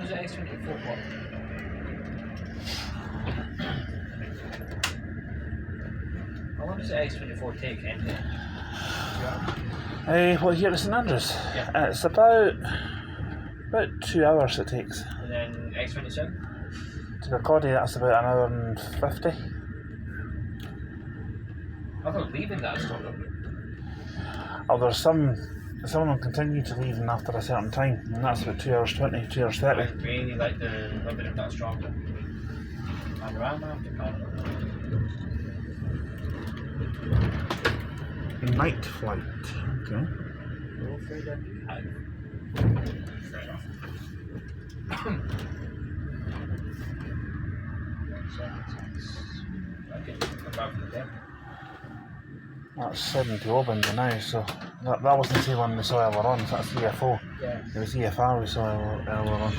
does the X24 what? How long does the X24 take anyway? 2 hours? Well, here at St Andrews? Yeah. It's about 2 hours it takes. And then X27? To Kirkcaldy, that's about an hour and 50. I thought leaving that stopped. Oh, there's some of them continue to leave after a certain time, and that's about 2 hours 20, 2 hours 30. I really like the limit of that stronger. Panorama after panorama. Night flight. Okay. Go for the hive. Fair enough. Okay, come back from the deck. That's 70 Albany now, so that wasn't the same one we saw earlier on, so that's EFO. Yeah. It was EFR we saw earlier on.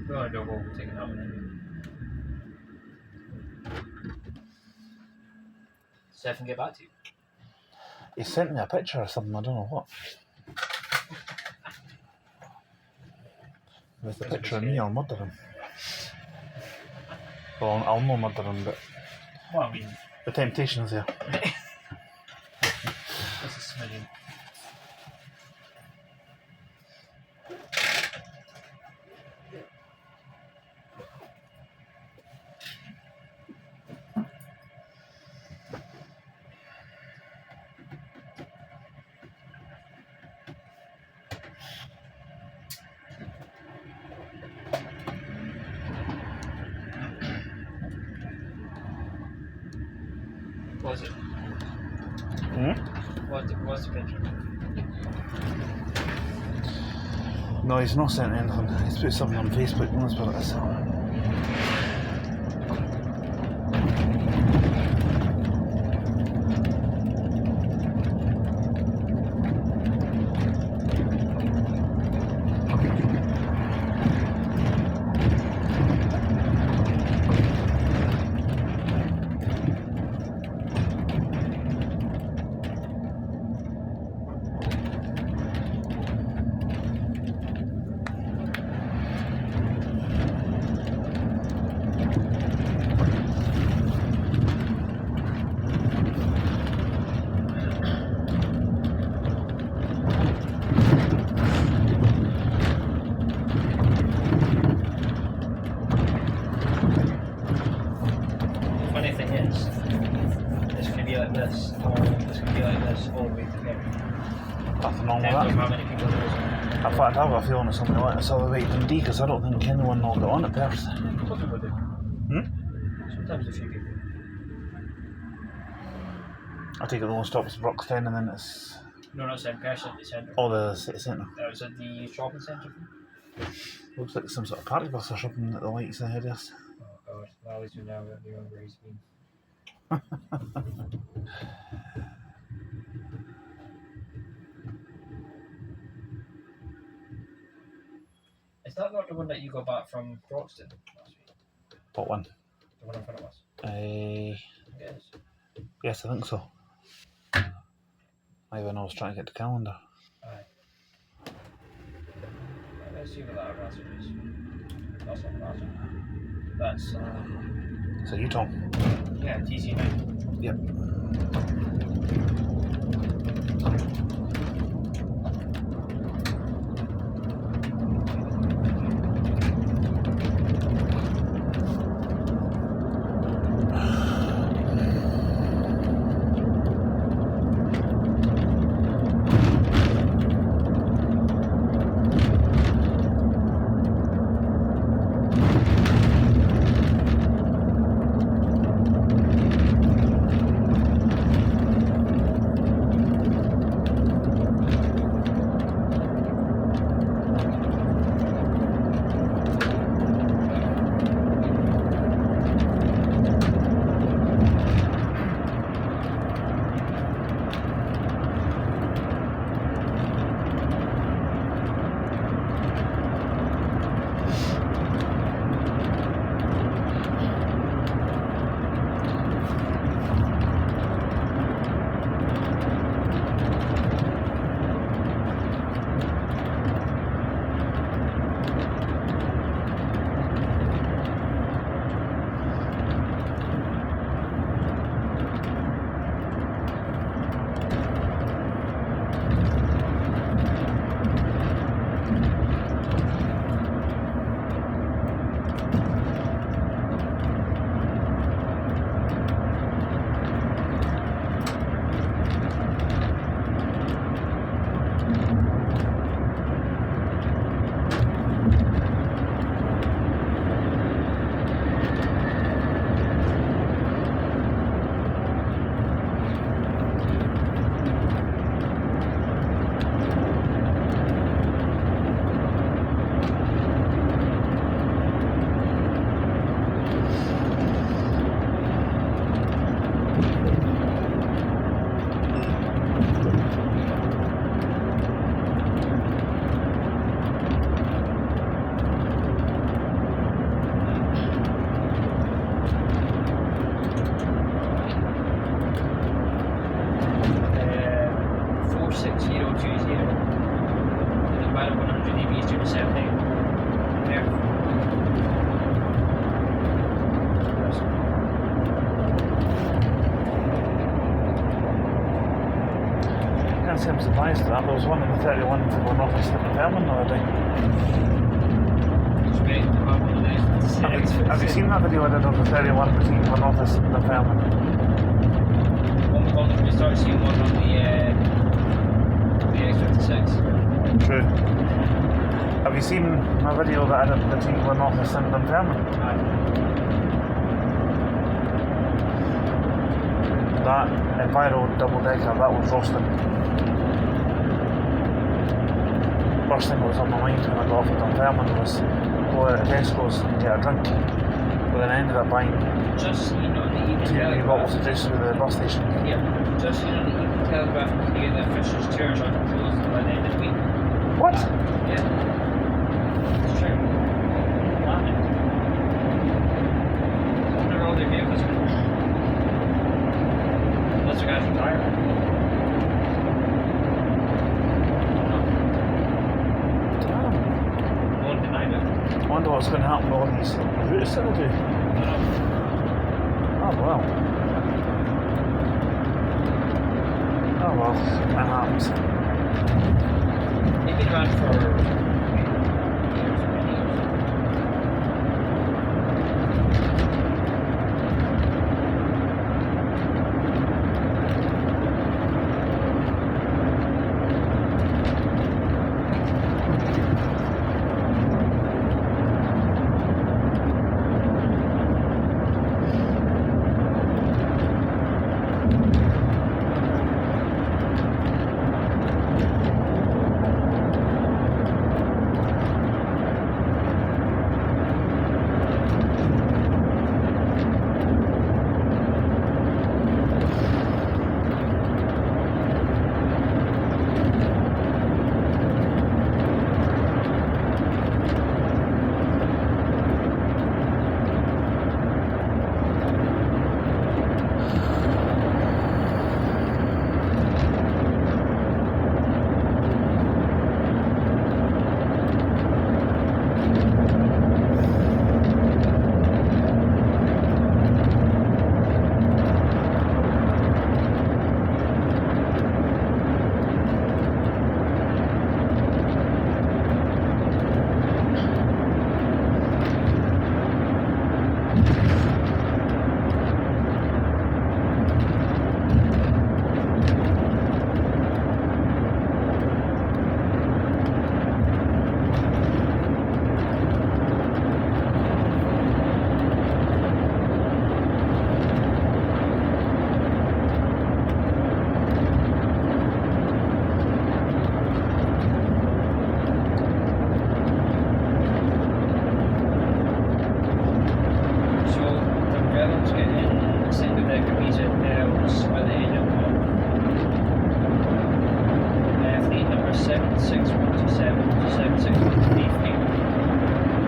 No, I don't go taking that one anyway. Steph can get back to you. He sent me a picture or something, I don't know what. There's a picture of me, I'll murder him. Well, I'll not murder him, but Well, I mean, the temptation's there. that's a smidgen. What was it? What's the picture? No, he's not sent anything. He's put something on Facebook, that's what it is. Funny thing is, it's going to be like this, or it's going to be like this all the way to here. Nothing wrong with Depends on that. how many people there is. In fact, I've got a feeling it's something like this all the way to Dundee, because I don't think anyone will get on at Perth. Some people do. Hmm? Sometimes a few people. I take it the one stop is Broxton and then it's No, not Ember, city centre. all the city centre. That was at the shopping centre. Looks like some sort of party bus or something at the lights ahead of us. Oh god, Wally's been now at the young where he's been. Is that not the one that you got back from Broxton last week? What one? The one in front of us? Yes, Yes. I think so. Maybe when I was trying to get the calendar. Aye. Let's see what that answer is. That's not an answer. That's, So you, Tom? yeah, TC9. Yep. can't say I'm surprised at that. There was one in the 31 for going off a slip and Fairman the other day. Just wait, I'm on the next one. Have you seen that video I did of the 31 between going off a slip and Fairman? When we start seeing one on the E3X. True. Have you seen my video that I did between going off a slip and Fairman? That Enviro double decker, that was roasting. First thing that was on my mind when I got off at Dunfermline was go out to Tesco's and get a drink. But then I ended up buying Just seen on the evening 2 telegraph. bottles of juice through the bus station. Yeah, just seen on the evening telegraph to get the Fisher's Church on closed by the end of the week. What? Yeah. It's true. Laughing. I wonder all their vehicles are. Unless the guys retire. Damn. No one denied it. I wonder what's going to happen to all these routes that they do. I don't know. Oh well. Oh well, that happens. They've been around for years, many years.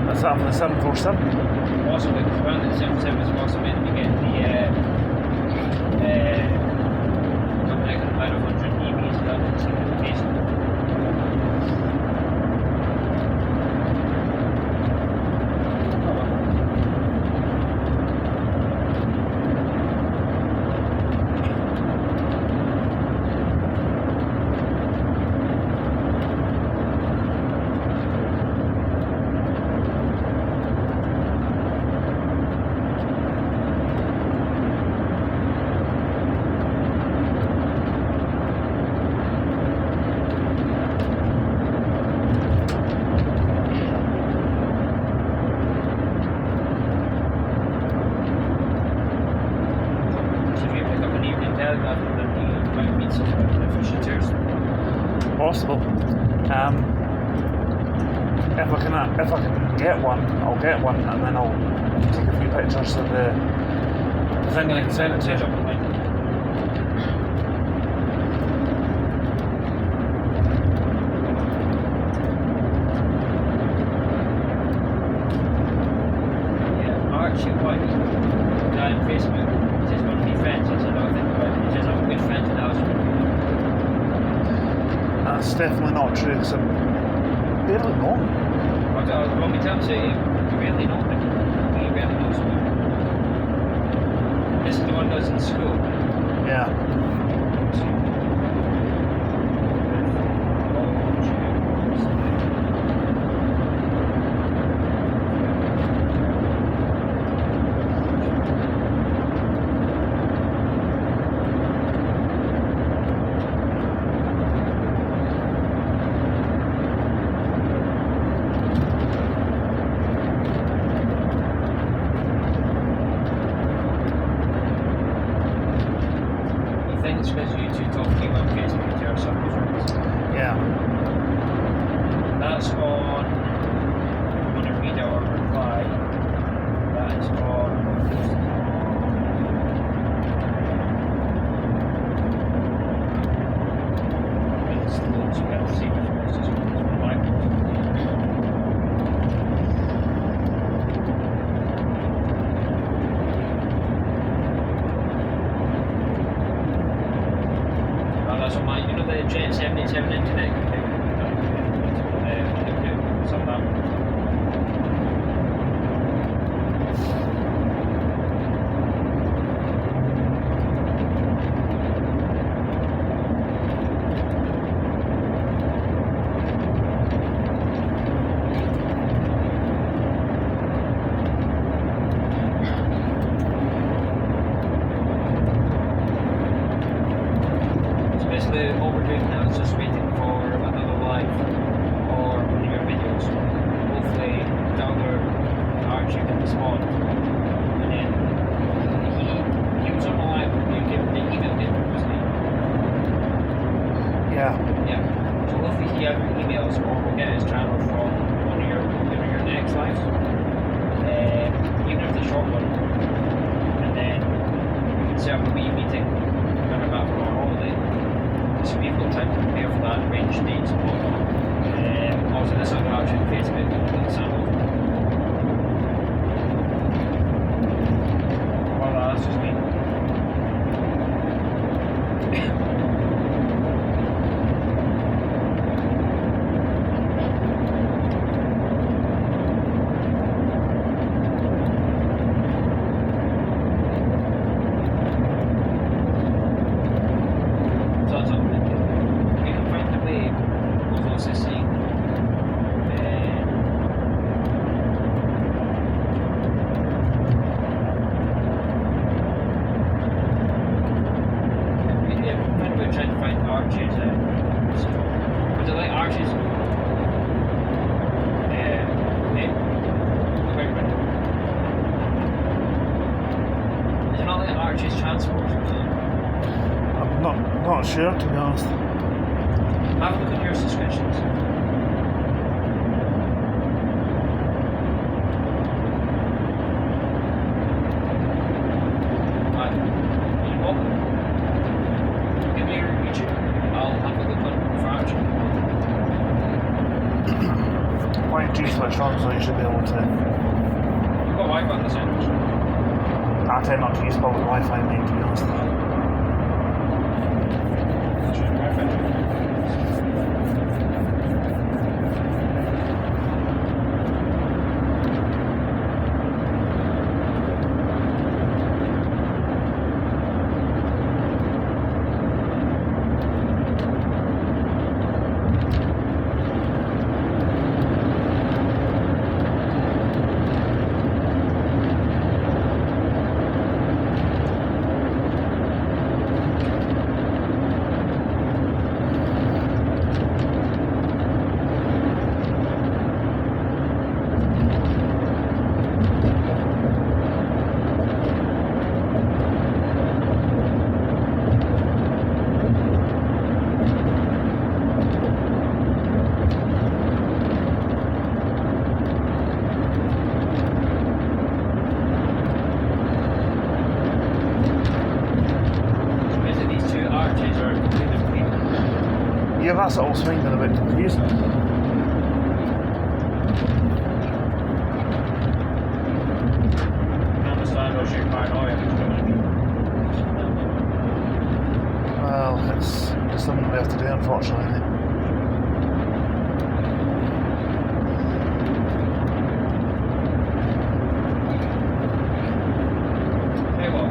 That's that from the 747. Possibly, because one of the 777 was also meant to get the Copenhagen 500 EVs done in simplification. Possible. If I can get one, I'll get one, and then I'll take a few pictures of the thing I can send it to you. Archie White, guy on Facebook, says one of my friends, I said, "Oh, think about it." He says, "I'm a good friend to that." That's definitely not true, because I barely know him. When we tell him, say, you really know him. He really knows him. This is the one that was in school. Yeah. think it's because you two talk to me on Facebook to your some friends. Yeah. That's on. I'm going to read out our reply. That is on. It's loads you have to see before it's just reply. That's on mine. You know the Jet 77 internet? Some of that. Basically, what we're doing now is just waiting for another live or one of your videos. Hopefully, Dowler Archie can respond. And then he was on the live when you gave the email him, wasn't he? Yeah. Yeah. So hopefully he has your emails or we'll get his channel from one of your next lives. Even if it's a short one. And then we can set up a wee meeting when we're back from our holiday. So we've got time to prepare for that, arrange dates and whatnot. Also, this other option, Facebook, sample. Well, that's just me. Trying to find arches. Was it like arches? Is it not like arches transport or something? I'm not sure, to be honest. Have a look at your subscriptions. You're welcome. Give me your YouTube. I'll have a look on for Archie. Point G switch on, so you should be able to. You've got Wi-Fi on this end. I tend not to use public Wi-Fi, mate, to be honest. Perfect. Yeah, that's all swinging a bit confusing. I understand what's your paranoia. Well, it's something we have to do, unfortunately. Hey, well,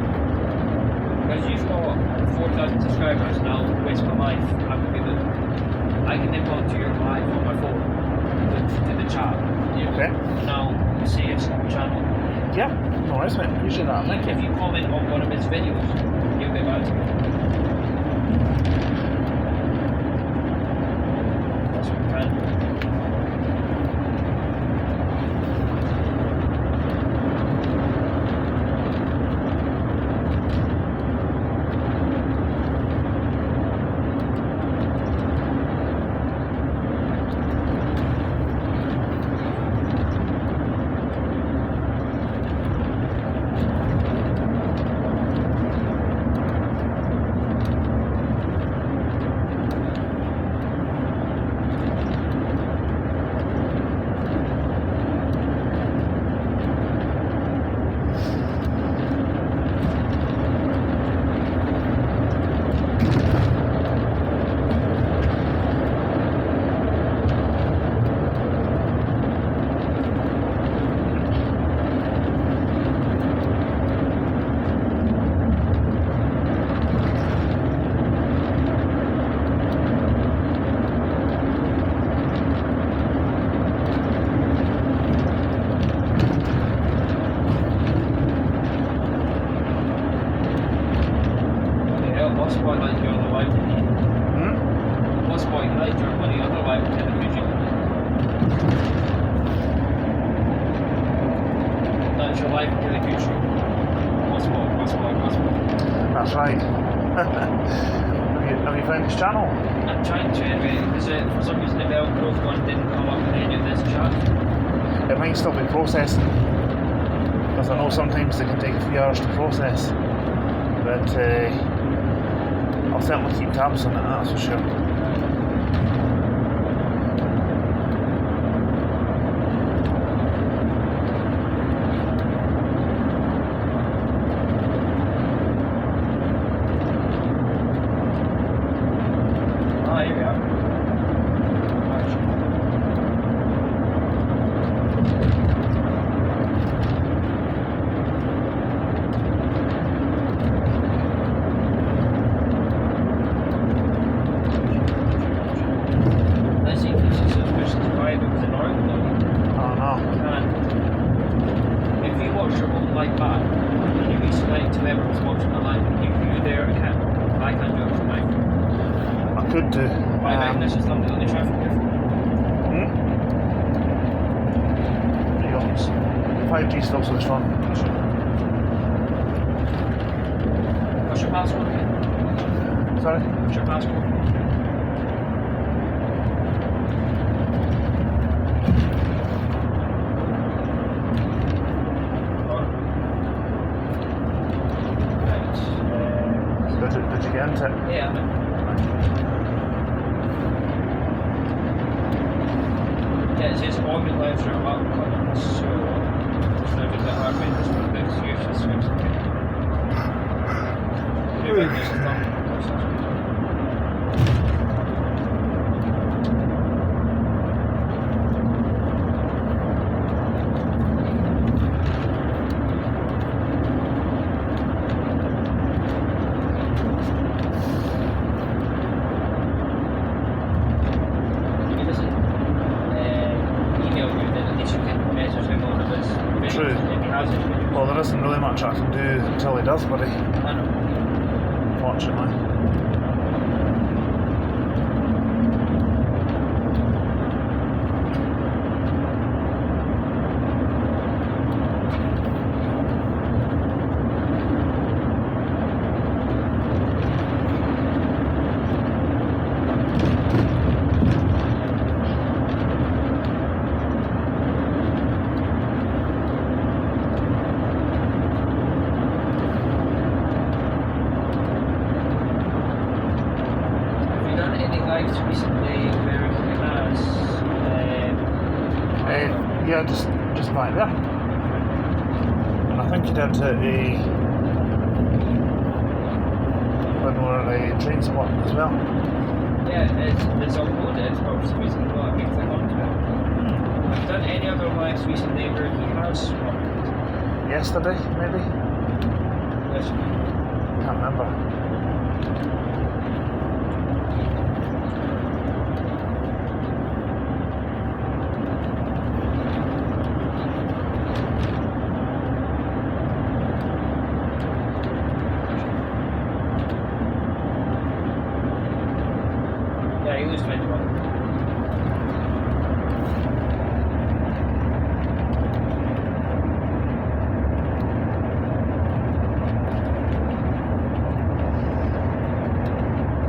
because you've got 4,000 subscribers and I'll waste my life. I can then go onto your live on my phone to the chat. You know, Okay. and I'll see his channel. Yeah, no worries, mate. Appreciate that. Thank you. If you comment on one of his videos, he'll get back to me. That's what we can. What spot like your other live? What spot you like your money other live in the future? That's your life into the future. What spot? That's right. have you found this channel? I'm trying to anyway, because for some reason the Velcro one didn't come up in any of this chat. It might still be processing. Because I know sometimes they can take a few hours to process. But I'll certainly keep tabs on it, that's for sure. Could do. This is not the only traffic here. There you go. 5G still so strong. What's your password again? Sorry? What's your password? Did you get into it? Yeah. Yeah, it says orbit lives are upcoming, so it's a bit hard to this one, but it's useless. Maybe this is done. Well, there isn't really much I can do until he does, buddy. I know. Fortunately. Yeah, just back there. And I think you did when we were at a train spot as well. Yeah, it's uploaded, but for some reason I can't click onto it. Have you done any other lives recently where he has swapped? Yesterday, maybe? Yes. Can't remember. Yeah, he was 21.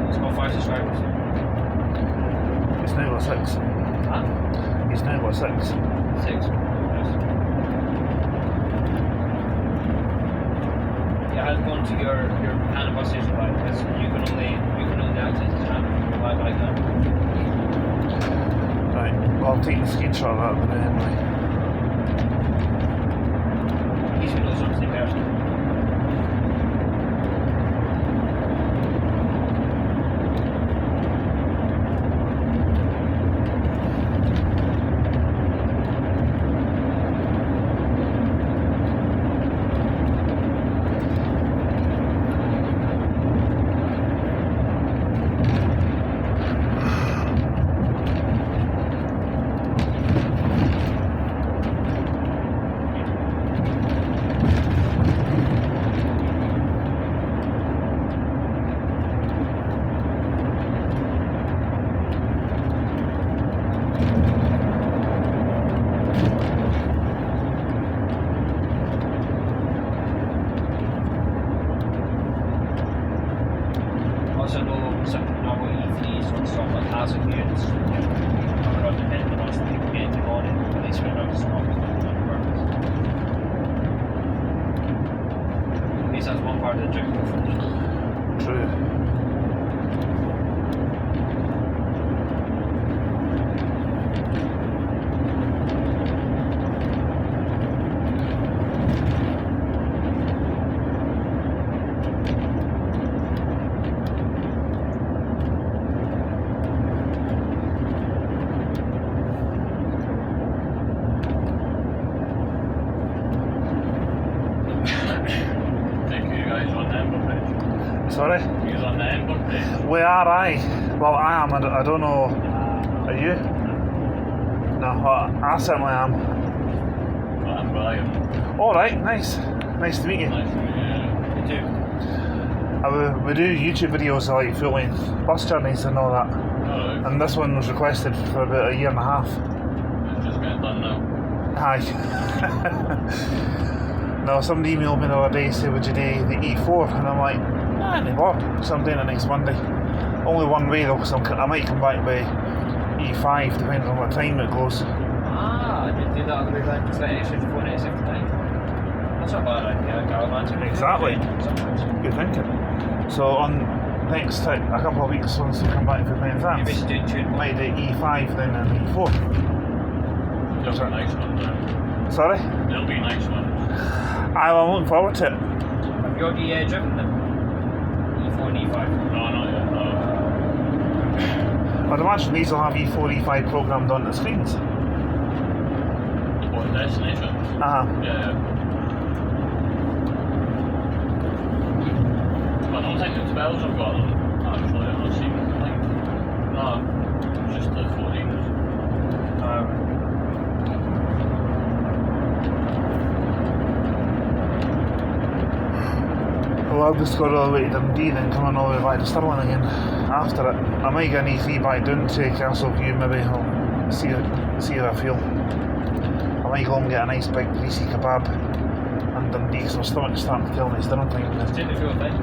He's got 5 subscribers. He's now got 6. Huh? He's now got 6. 6. Yeah, I'll go into your anniversary live because you can only access this channel if you're live like that. Right, well, I'll take the screenshot of that then anyway. At least we know something in person. Also know some normal E3s and stuff like hazard units. Coming on depending on us, people getting them on it, but they spend out the stock on purpose. At least that's one part of the trick for me. True. Sorry? He's on the Ember page. We are, aye. Well, I am. I don't know. Are you? No, I certainly am. Well, I'm Brian. Alright, nice. Nice to meet you. Nice to meet you. They do. We do YouTube videos of like full length bus journeys and all that. Alright. And this one was requested for about a year and a half. It's just getting done now. Aye. No, somebody emailed me the other day saying, would you do the E4? And I'm like, nah, no more. So I'm doing it next Monday. Only one way though, because I might come back by E5 depending on what time it goes. Ah, I didn't do that on the way back. It's like extra 479. That's not bad idea. Gallivanting. Exactly. Sometimes. Good thinking. So on next a couple of weeks once we come back for playing You're Vans, basically doing two. might do E5 then and E4. They'll be nice ones then. Sorry? They'll be nice ones. I'm looking forward to it. Have you already driven them? E4 and E5? No, not yet. No. I'd imagine these will have E4, E5 programmed on the screens. What, destinations? Uh-huh. Yeah. I don't think the 12s have got them, actually. I've not seen them. No, just the 14s. Well, I'll just go all the way to Dundee, then come on all the way back to Stirling again after it. I might get an E3 back down to Castle View, maybe. I'll see how I feel. I might go and get a nice big greasy kebab in Dundee, because my stomach's starting to tell me it's dinner time. Take the full thing.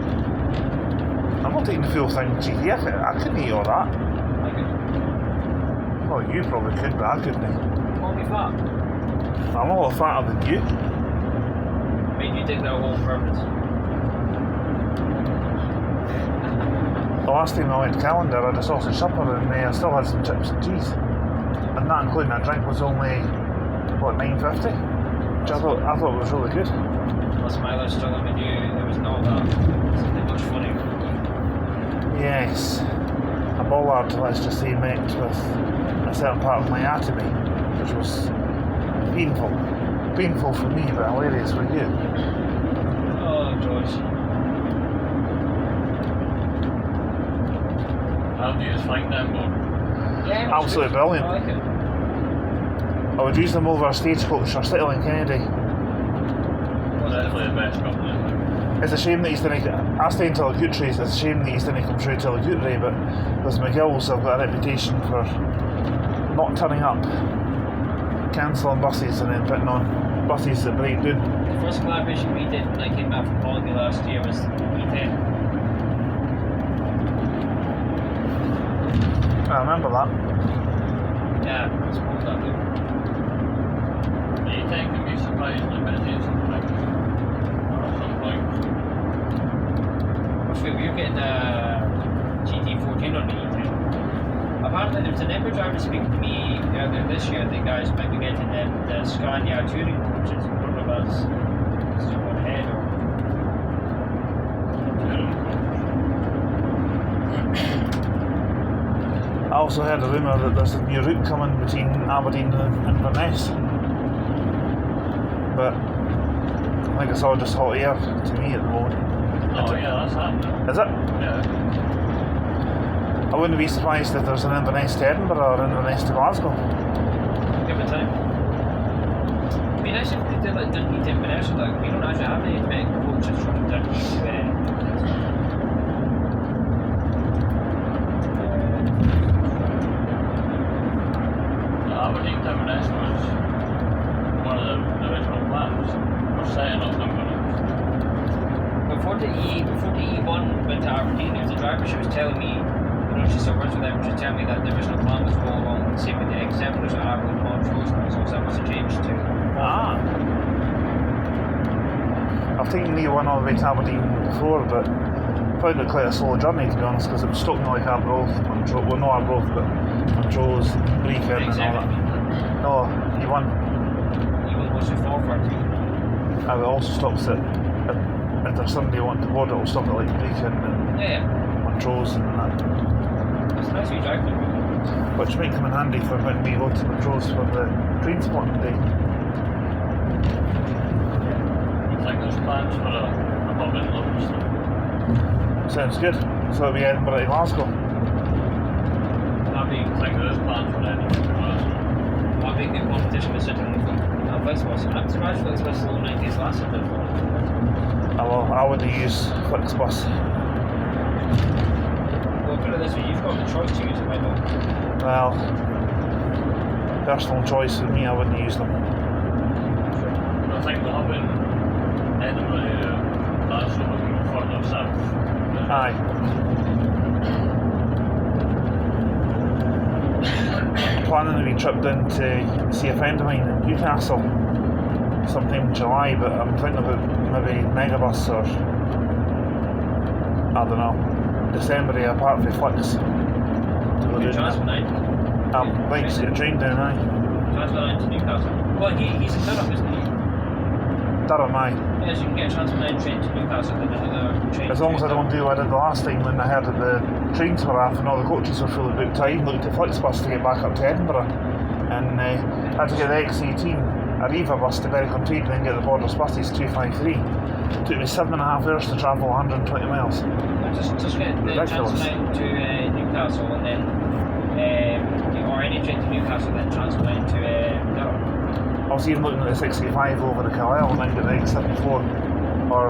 I'm not taking the full thing, GT. I couldn't eat all that. I could. Well, you probably could, but I couldn't eat. Call me fat. I'm a lot fatter than you. Made you take that whole purpose. The last time I went to Calendar, I had a sausage supper and I still had some chips and cheese. And that including a drink was only, what, $9.50? Which I thought was really good. That's my last struggling with you. There was not that. Something much funny. Yes. A bollard, let's just say, met with a certain part of my anatomy, which was painful. Painful for me, but hilarious for you. Oh, George. How do you find them, though? Yeah, it was Absolutely good. brilliant. I like it. I would use them over a stagecoach or Stirling Kennedy. Well, definitely the best company. It's a shame that he's didn't. I stay until the Guthries. It's a shame that he's didn't come through till the Guthrie, but because McGill's have got a reputation for not turning up, cancelling buses and then putting on buses that break down. The first collaboration we did when I came back from holiday last year was E10. I remember that. Yeah, I suppose that too. You think can be surprisingly busy sometimes. At some point. Actually, we were getting a GT14 on the E10. Apparently, there was an Ember driver speaking to me earlier this year. The guys might be getting the Scania touring coaches. I don't know if that's still going ahead or. I also heard a rumour that there's a new route coming between Aberdeen and Inverness. But I think it's all just hot air to me at the moment. Oh yeah, that's happening. Is it? Yeah. I wouldn't be surprised if there's an Inverness to Edinburgh or Inverness to Glasgow. Give it time. It'd be nice if they did like Dundee to Inverness. Like, we don't actually have any direct coaches from Dundee to Aberdeen to Inverness was one of the original plans for setting up Inverness. Before the E1 went to Aberdeen, there was a driver but she was telling me, she still works with them, she was telling me that the original plan was to go along the same with the X7s that are with Montrose, so that must have changed too. Ah. I've taken the one all the way to Aberdeen before, but found it quite a slow journey to be honest, because it was stopping like Arbroath, well not Arbroath, but Montrose, Brecon and all that. No, E1. E1 goes to Forford. And it also stops at if there's somebody wanting to board, it will stop at like Brecon and Yeah. Montrose and that. It's nice we drive them. Which might come in handy for when we go to Montrose for the train spotting day. I think there's plans for a pub in Livingston. Sounds good. So it'll be Edinburgh to Glasgow. I think there is plans for Edinburgh to Glasgow. That'd be a good competition with City and Flixbus. I'm surprised Flixbus low 90s last year. I wouldn't use Flixbus. Well, put it this way, you've got the choice to use it, why not? Well, personal choice with me, I wouldn't use them. I think the hub in Edinburgh area, that's a little further south. Aye. Planning a wee trip down to see a friend of mine in Newcastle sometime in July, but I'm thinking about maybe Megabus or I don't know, December apart from Flix to go Good down transfer there. line. I'd like to get a train down, aye. Transfer line to Newcastle. Well, he's in Durham, isn't he? Durham, aye. Yeah, so you can get a transfer line train to Newcastle and then another train. As long as I don't do what I did the last time when I heard that the trains were off and all the coaches were fully booked, I looked at Flixbus to get back up to Edinburgh and I had to get the X18 Arriva bus to Berwick-on-Tweed and then get the Borders buses 253. It took me 7.5 hours to travel 120 miles. Just get the transfer line to Newcastle and then or any train to Newcastle then transfer line to Durham. I was even looking at the 65 over the Carlisle and then get the X74 or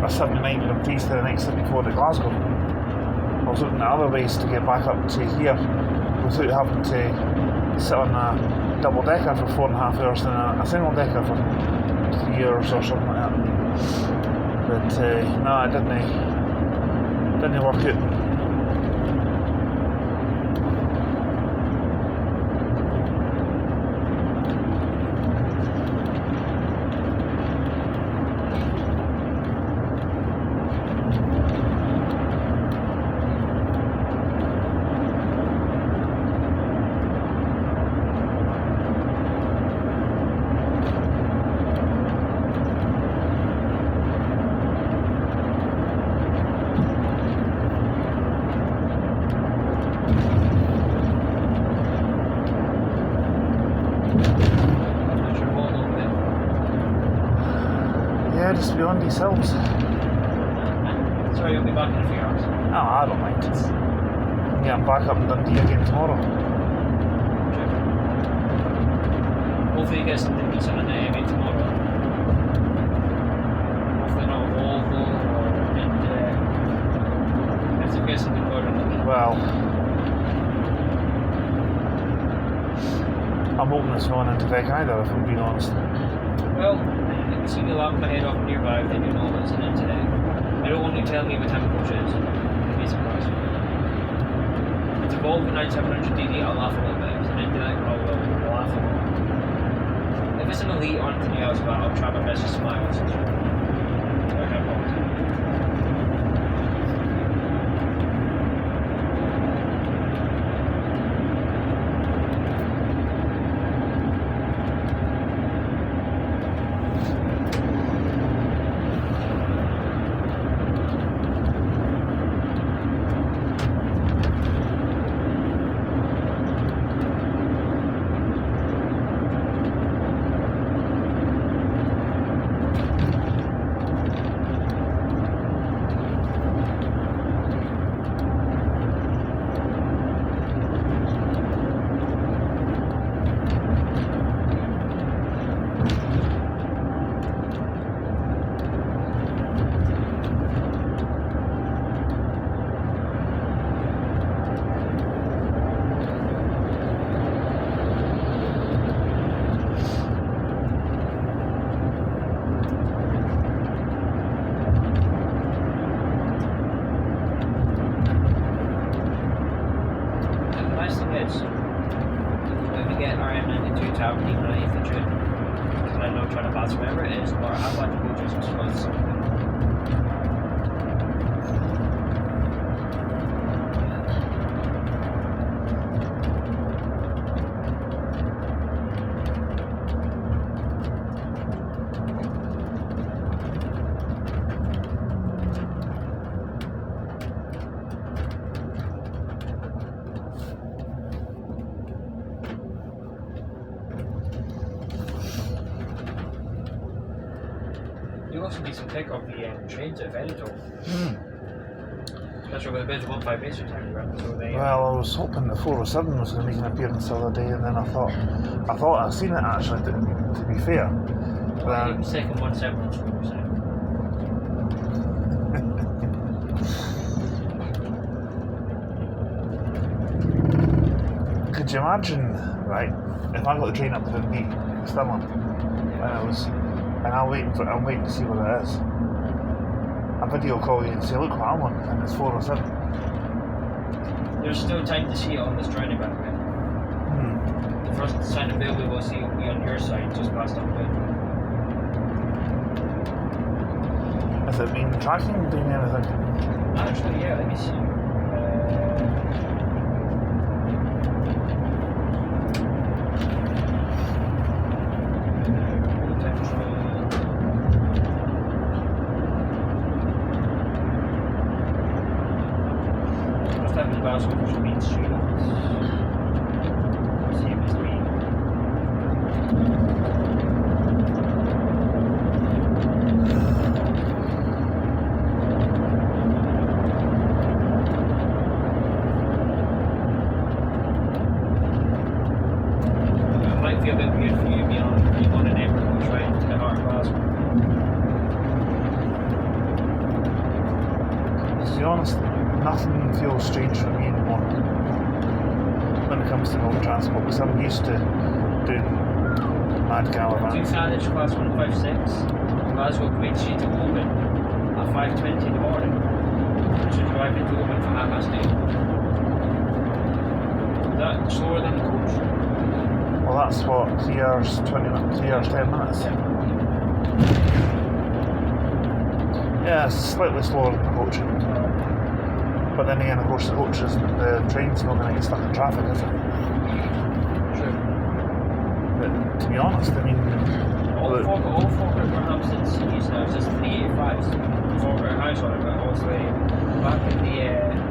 a 79 with a piece to the X74 to Glasgow. I was looking at other ways to get back up to here without having to sit on a double decker for 4.5 hours and a single decker for 3 years or something like that. But no, it didn't work out. Yeah, just beyond these hills. Sorry, you'll be back in a few hours. Oh, I don't mind. Yeah, I'm back up in Dundee again tomorrow. Hopefully you get something decent on the M8 tomorrow. Hopefully not a Volvo and if you get something good on the Well, I'm hoping it's not into Vic either, if I'm being honest. Well, I can see the lamp ahead off nearby if they do know what's in it today. I don't want you to tell me what time the coach is. I'd be surprised. If it's a Volvo 9700DD, I'll laugh a little bit. If it's an 99, I'll laugh a little. If it's an Elite or anything else, I'll try my best to smile. Okay, to Aberdeen on the 8th of June. And I know trying to pass wherever it is, or I'd like to go just because something. You'll also need some pick of the trains at Veneto. Especially with a bit of 1-5 racer time around. So they, Well, I was hoping the 407 was going to make an appearance the other day, and then I thought I'd seen it actually. To be fair, well, second 1-7 was 4%. Could you imagine, right? If I got the train up to Dundee, Stirling, and I'm waiting to see what it is. A video call you and say, look what I'm on, and it's 407. There's still time to see it on this journey, by the way. The first sign of bill we will see will be on your side, just past Dundee. Has it been tracking, doing anything? Actually, yeah, let me see. First time in Glasgow, which Main Street. See if it's green. It might feel a bit weird for you being on an Ember coach right into the heart of Glasgow. To be honest, nothing feels strange for me anymore when it comes to public transport, because I'm used to doing mad Do caravans. Saturday class 156, Glasgow Queen Street to Oban at 5:20 in the morning. So drive into Oban for 8:30. Is that slower than the coach? Well, that's what, 3 hours, 20 minutes, 3 hours, 10 minutes. Yeah, it's slightly slower than the coach. But then again, of course, the train's not going to get stuck in traffic, is it? True. But to be honest, I mean, All Falkirk Northampton cities now is just 385s. Falkirk House on it, but obviously back in the.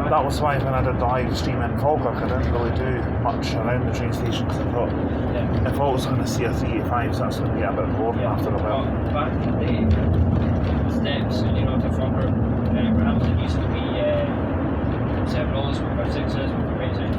that was why when I did the live stream in Falkirk, I didn't really do much around the train station, because I thought if I was going to see a 385, that's going to get a bit boring after a while. Back in the day, steps, to Falkirk, Northampton used to be $7, 156s, 156s.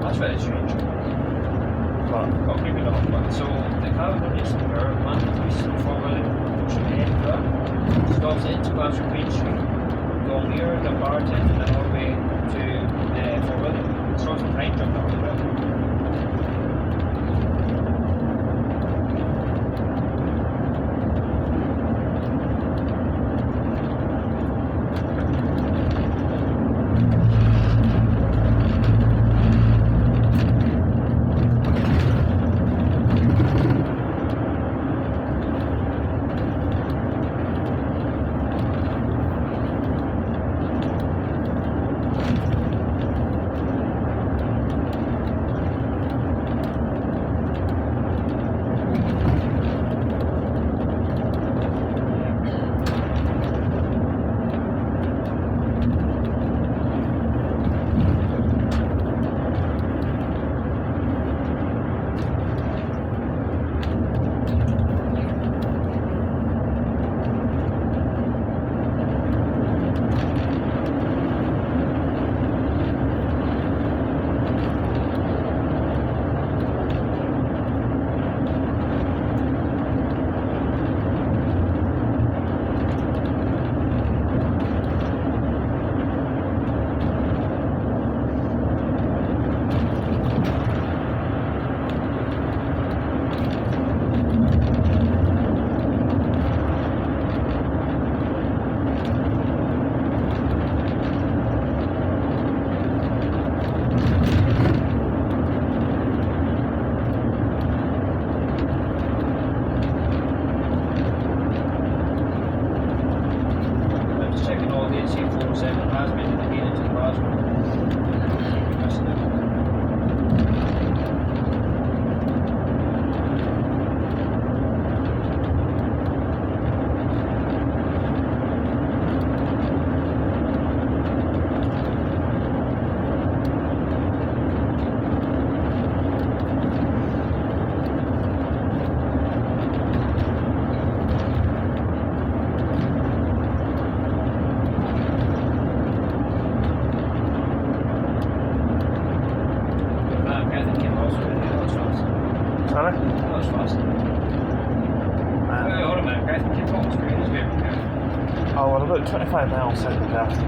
That's very strange. But Well, maybe not, but so the California Super Monthly's forward from Edinburgh stops into Glasgow Queen Street, Galmere, Dumbarton, and then all the way to Fort William. Stops in Pine Jump up the road. Glasgow. Missing it. Sorry? That was fast. Hold on a minute, guys. Keep on screen. It's very careful. Oh, we're about 25 miles south of Perth.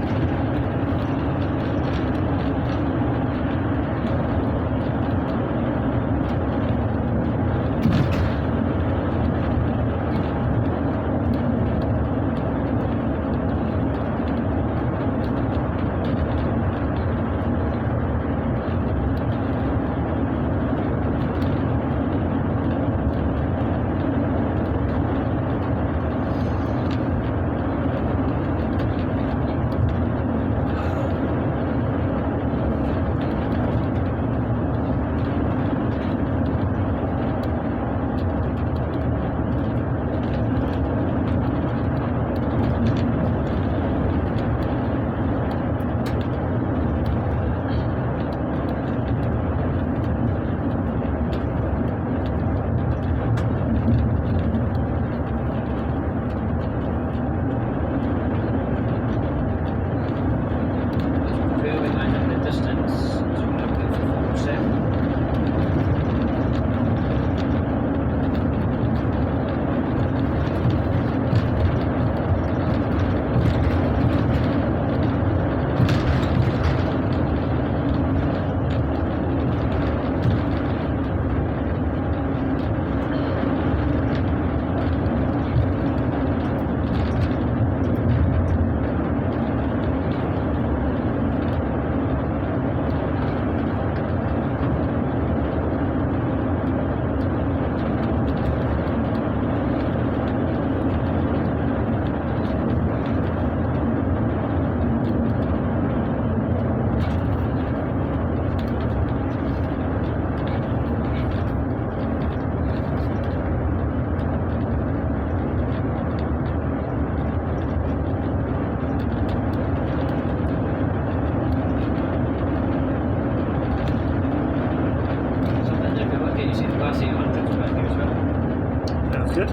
Good.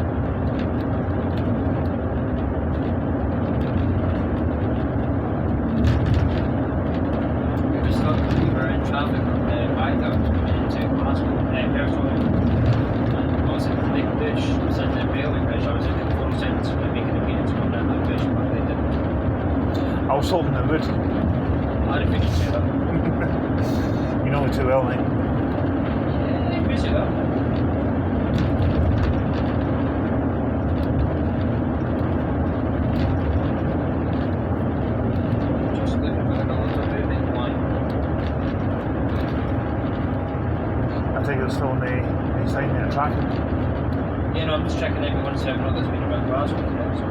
We were in traffic from the viaduct into Glasgow, and also the big bush sitting in the railway bridge. I was in the 4 cents making a appearance from that bush, but they didn't. I was holding the wood. I didn't think you'd say that. You know me too well, mate. Yeah, you say that. Just looking for the colours of moving line. I think it's still in the sign there tracking. Yeah, no, I'm just checking every 1 second that's been about Glasgow today, so.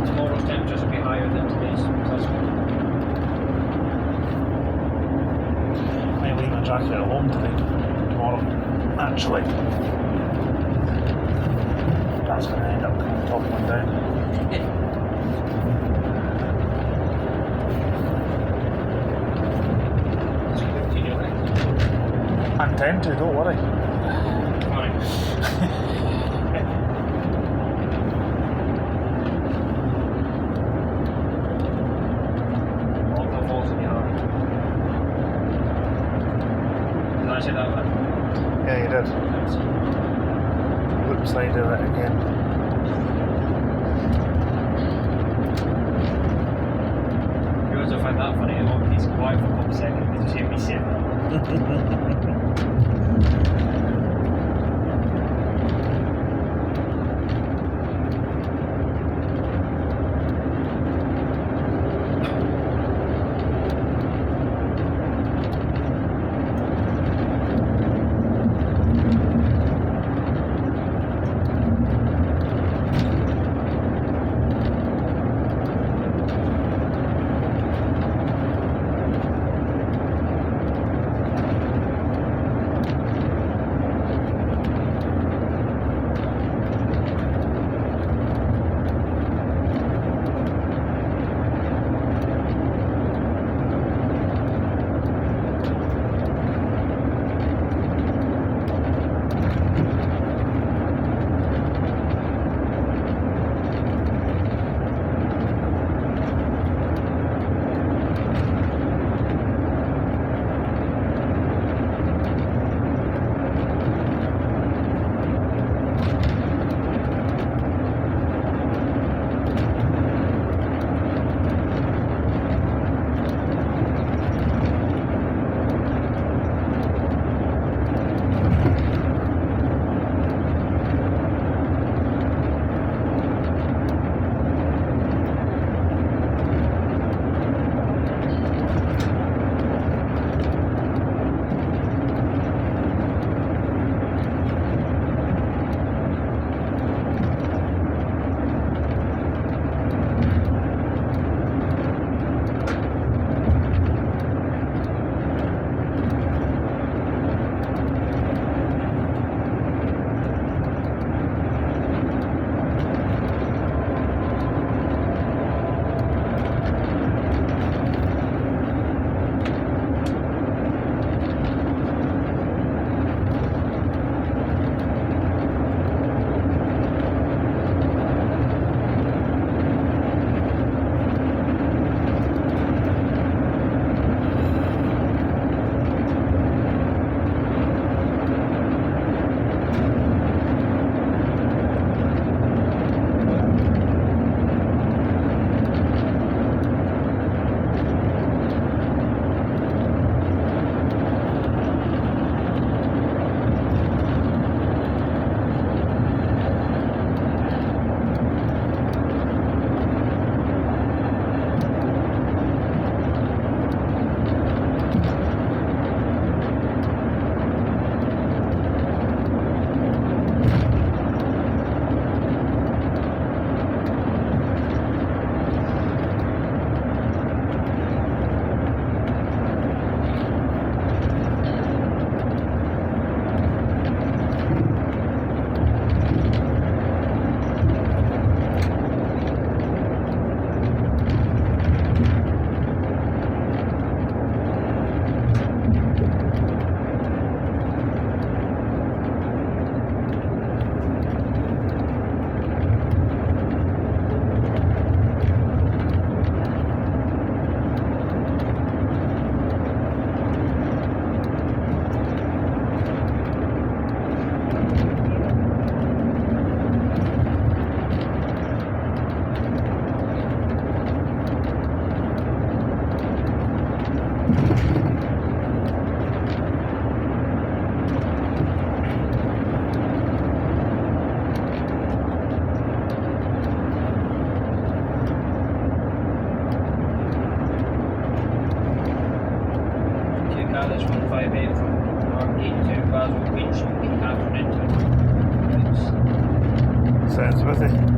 Tomorrow's temperatures will be higher than today's. I might leave my jacket at home today. Tomorrow. Actually. That's going to end up coming toppling down. I intend to, don't worry. Fine. say that one? Yeah, you did. Flip side of it again. You also find that funny, I want peace quiet for a couple seconds because you hear me say that. Sounds with it.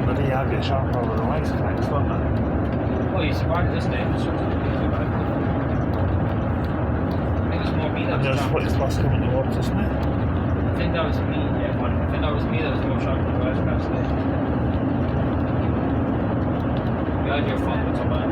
in the day, I get sharper with the lights cracked, don't I? Well, you survived this day, so it's too bad. I think it was more me that And was there's sharp. 40 plus coming towards us now. I think that was me, yeah, one. I think that was me that was more sharp than the rest of today. You had your fun with man.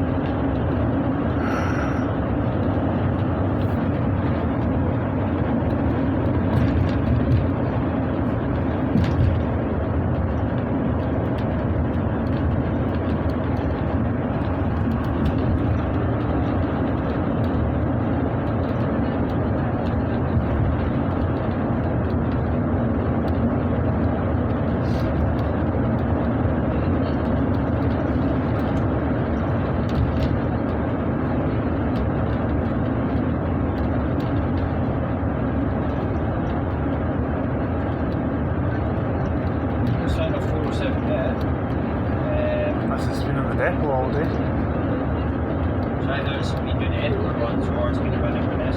This has been in the depot all day. So either it's been doing Edinburgh runs or it's been about Inverness.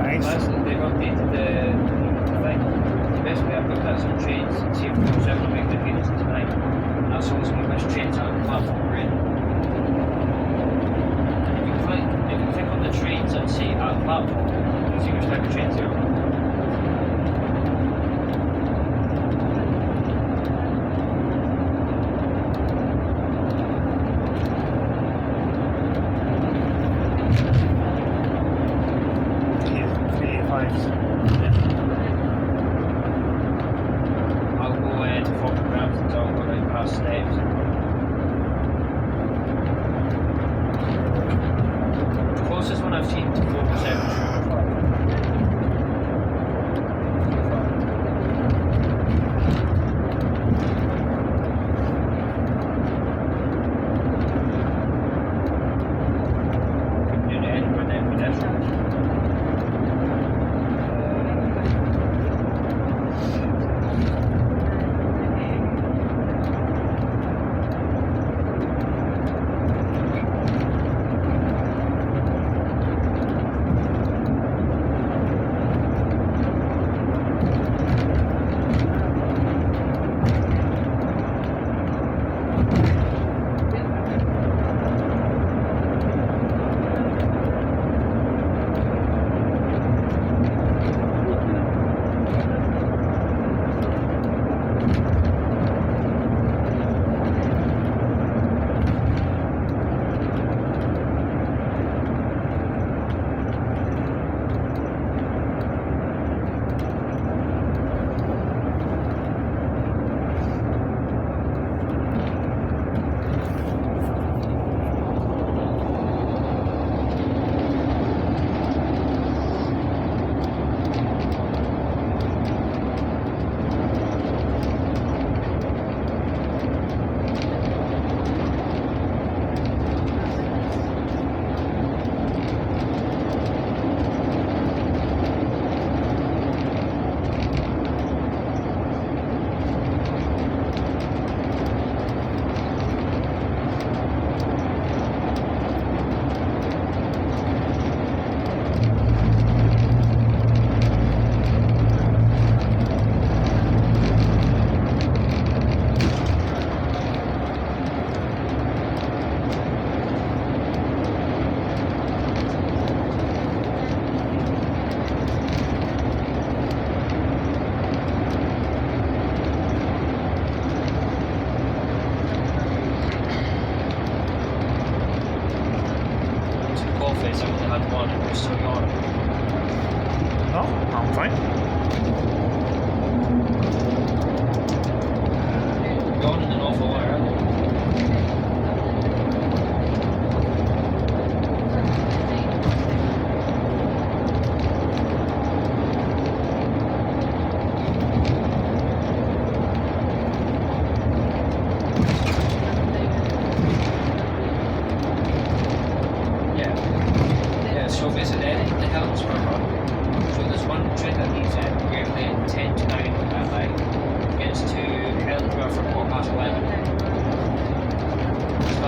Nice. They've updated the thing. Basically, I've looked at some trains and see if there's ever make the payments tonight. And that's always me which trains are on the platform we're in. If you click on the trains and see at platform, you can see which type of trains they are. I'll go to photographs and I'll go right past steps. The closest one I've seen to 4% is 4. Could do the Edinburgh then pedestrians.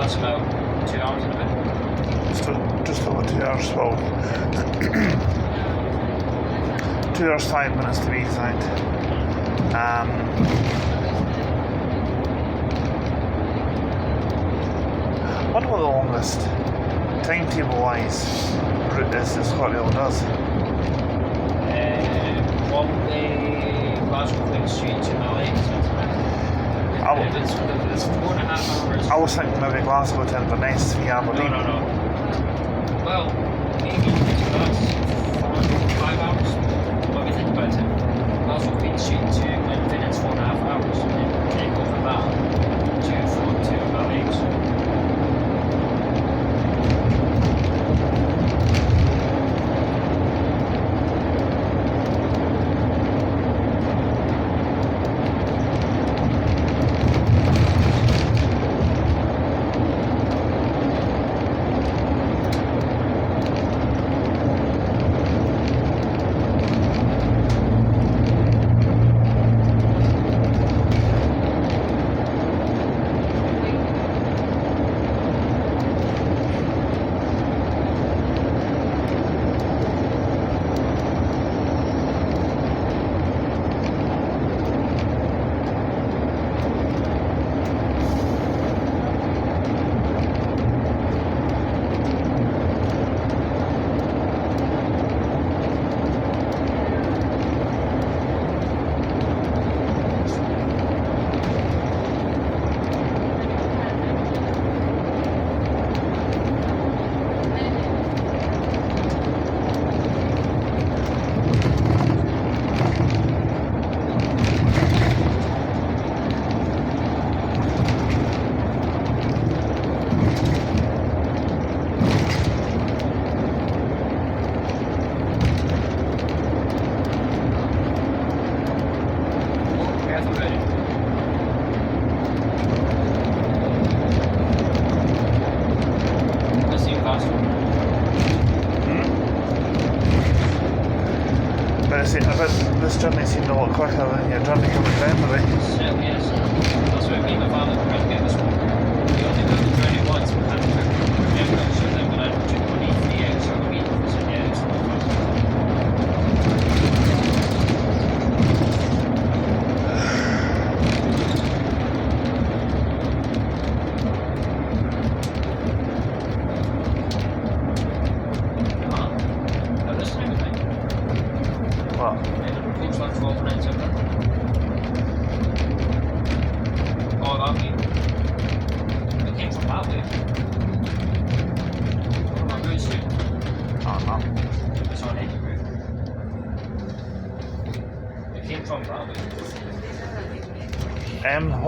That's about 2 hours and a bit. Just over 2 hours. Well, 2 hours 5 minutes to be exact. I wonder what the longest timetable-wise route is that Scotland does. Probably Glasgow Queen Street to Malay. It's 4.5 hours. I was thinking maybe Glasgow to Inverness via Aberdeen. No. Well, maybe that's 5 hours. What do you think about it? Glasgow Queen Street to Inverness 4.5 hours. And then take over that to Malay. This journey seemed a lot quicker than your journey coming down the way. Certainly is. That's what me and my father were trying to get this one. We only did the journey once, but had to remember so then when I took on E3X or the week, I said, yeah, it's not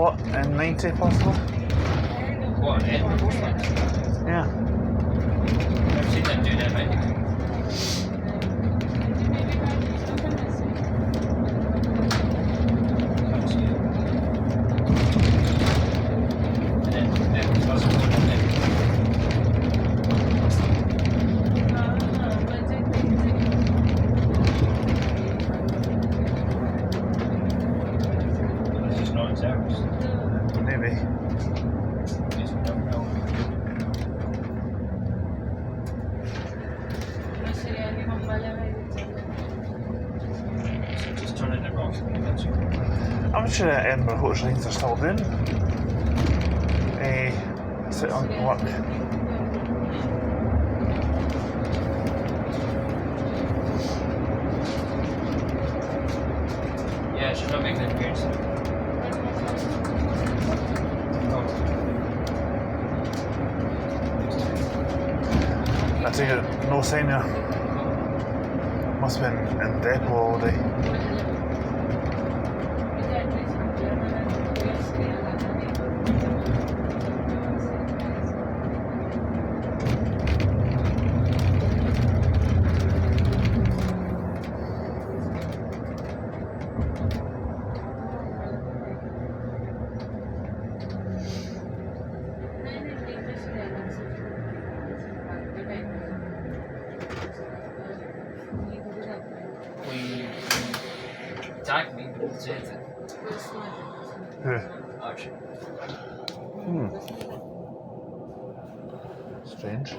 What? M90 possible? What, an Ember postman? Yeah. I've seen them do that, right? Maybe. Just turning it off. I'm sure Ember horse lines are still doing. Sit on work. Yeah, she's not making an appearance. I take it, no sign there. Must have been in depot all day. Tag me, but it's it. Who? Archie. Strange.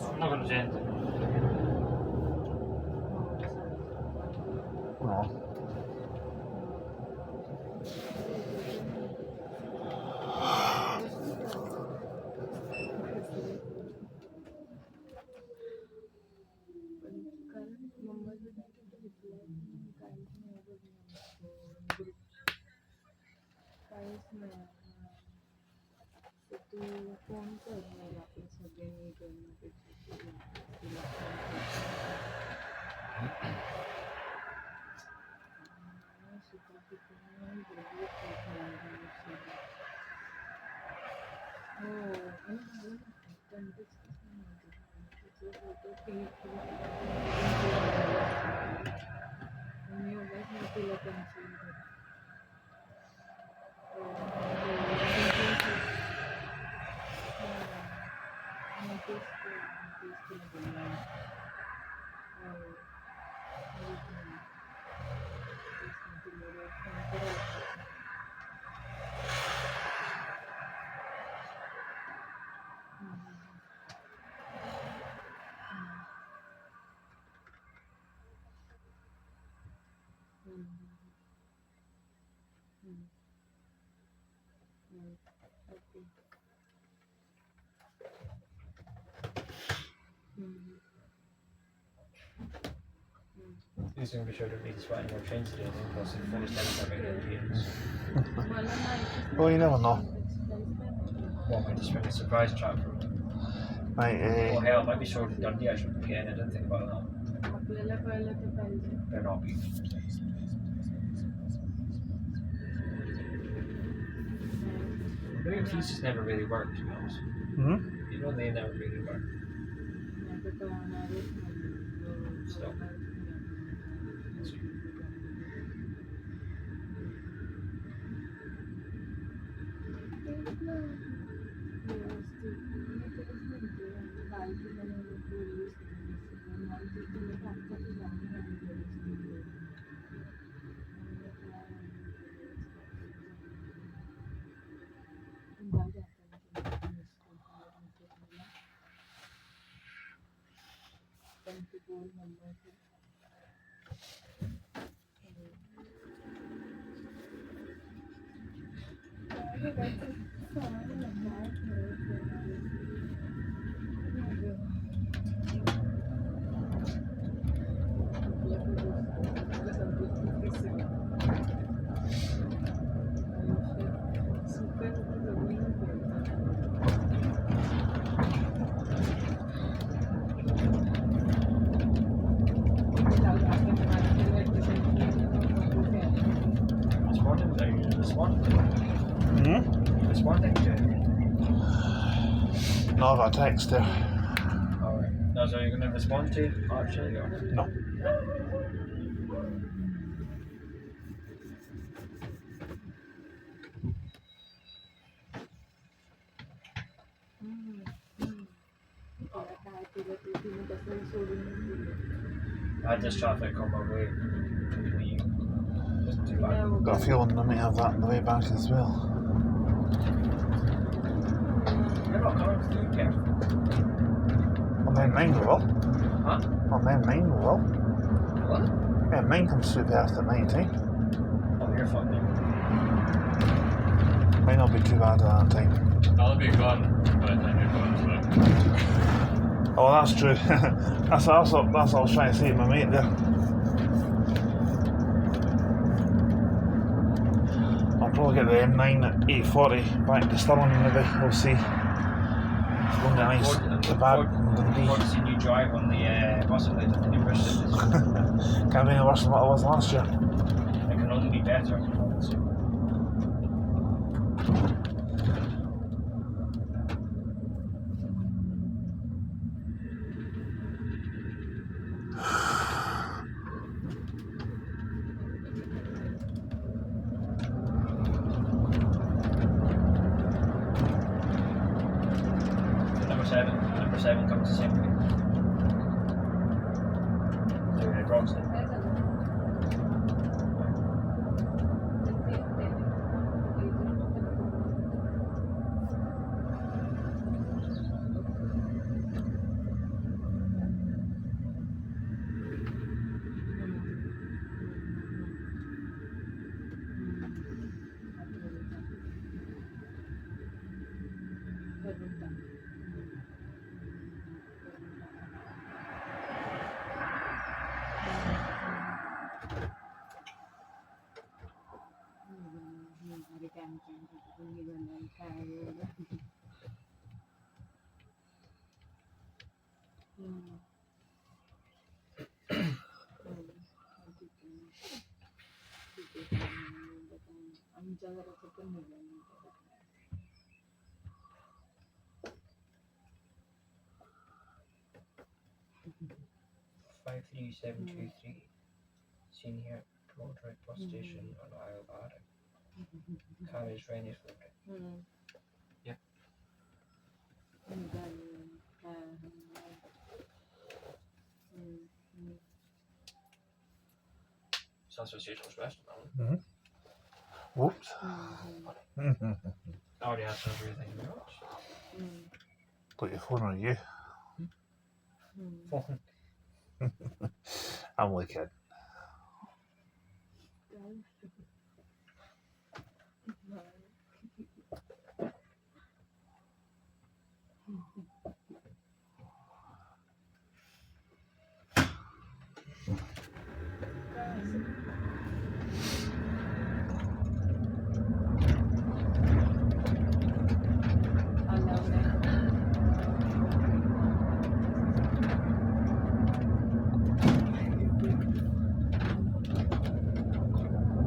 I'm not going to say anything. No. He's going to be sure to make us find more trains today, then, because the first time I'm going to Well, you never know. Well, I just found a surprise trap for him. Right, Oh hell, it might be short in Dundee actually. Again, I didn't think about that. They're not big. Maybe pieces never really worked, to be honest. hmm? You know, they never really work. Still. That's true. Responding to it. No, I got a text there. Alright. No, so you're going to respond to it, actually? Or? No. I had this traffic on my way. Wasn't too bad. Got a feeling I might have that on the way back as well. You're not coming through, Kev. On the M9 we will. Huh? On the M9 we will. What? Yeah, M9 comes through Perth at night time. Oh, you're fucked then. Might not be too bad at that time. I'll be gone by the time you're gone, so. Oh, that's true. that's what I was trying to say to my mate there. I'll probably get the M9 at 8:40 back to Stirling maybe, we'll see. It's going to be nice to bad in Dundee. I've seen you drive on the bus at the new bus. Can't be any worse than what it was last year. It can only be better. Number 7 comes the same way. Doing it wrong side. การกินที่มีวันนั้นขายอยู่นะआमच्याकडे पण निघालं 53723. Seen here, Broadway bus station on Isle of Arran. Car is ready for it. Yep. Sunset Station's restaurant. Whoops. I already answered everything else. Put your phone on you. Phone. I'm only kidding.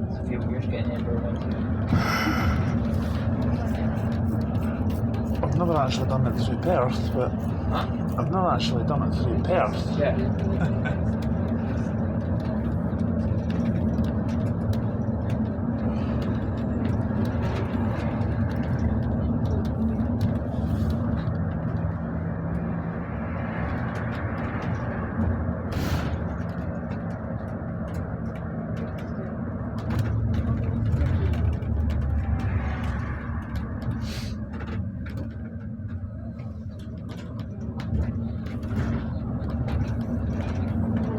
It's a few years getting Ember one too. I've never actually done it through Perth, but Huh? I've never actually done it through Perth. Yeah.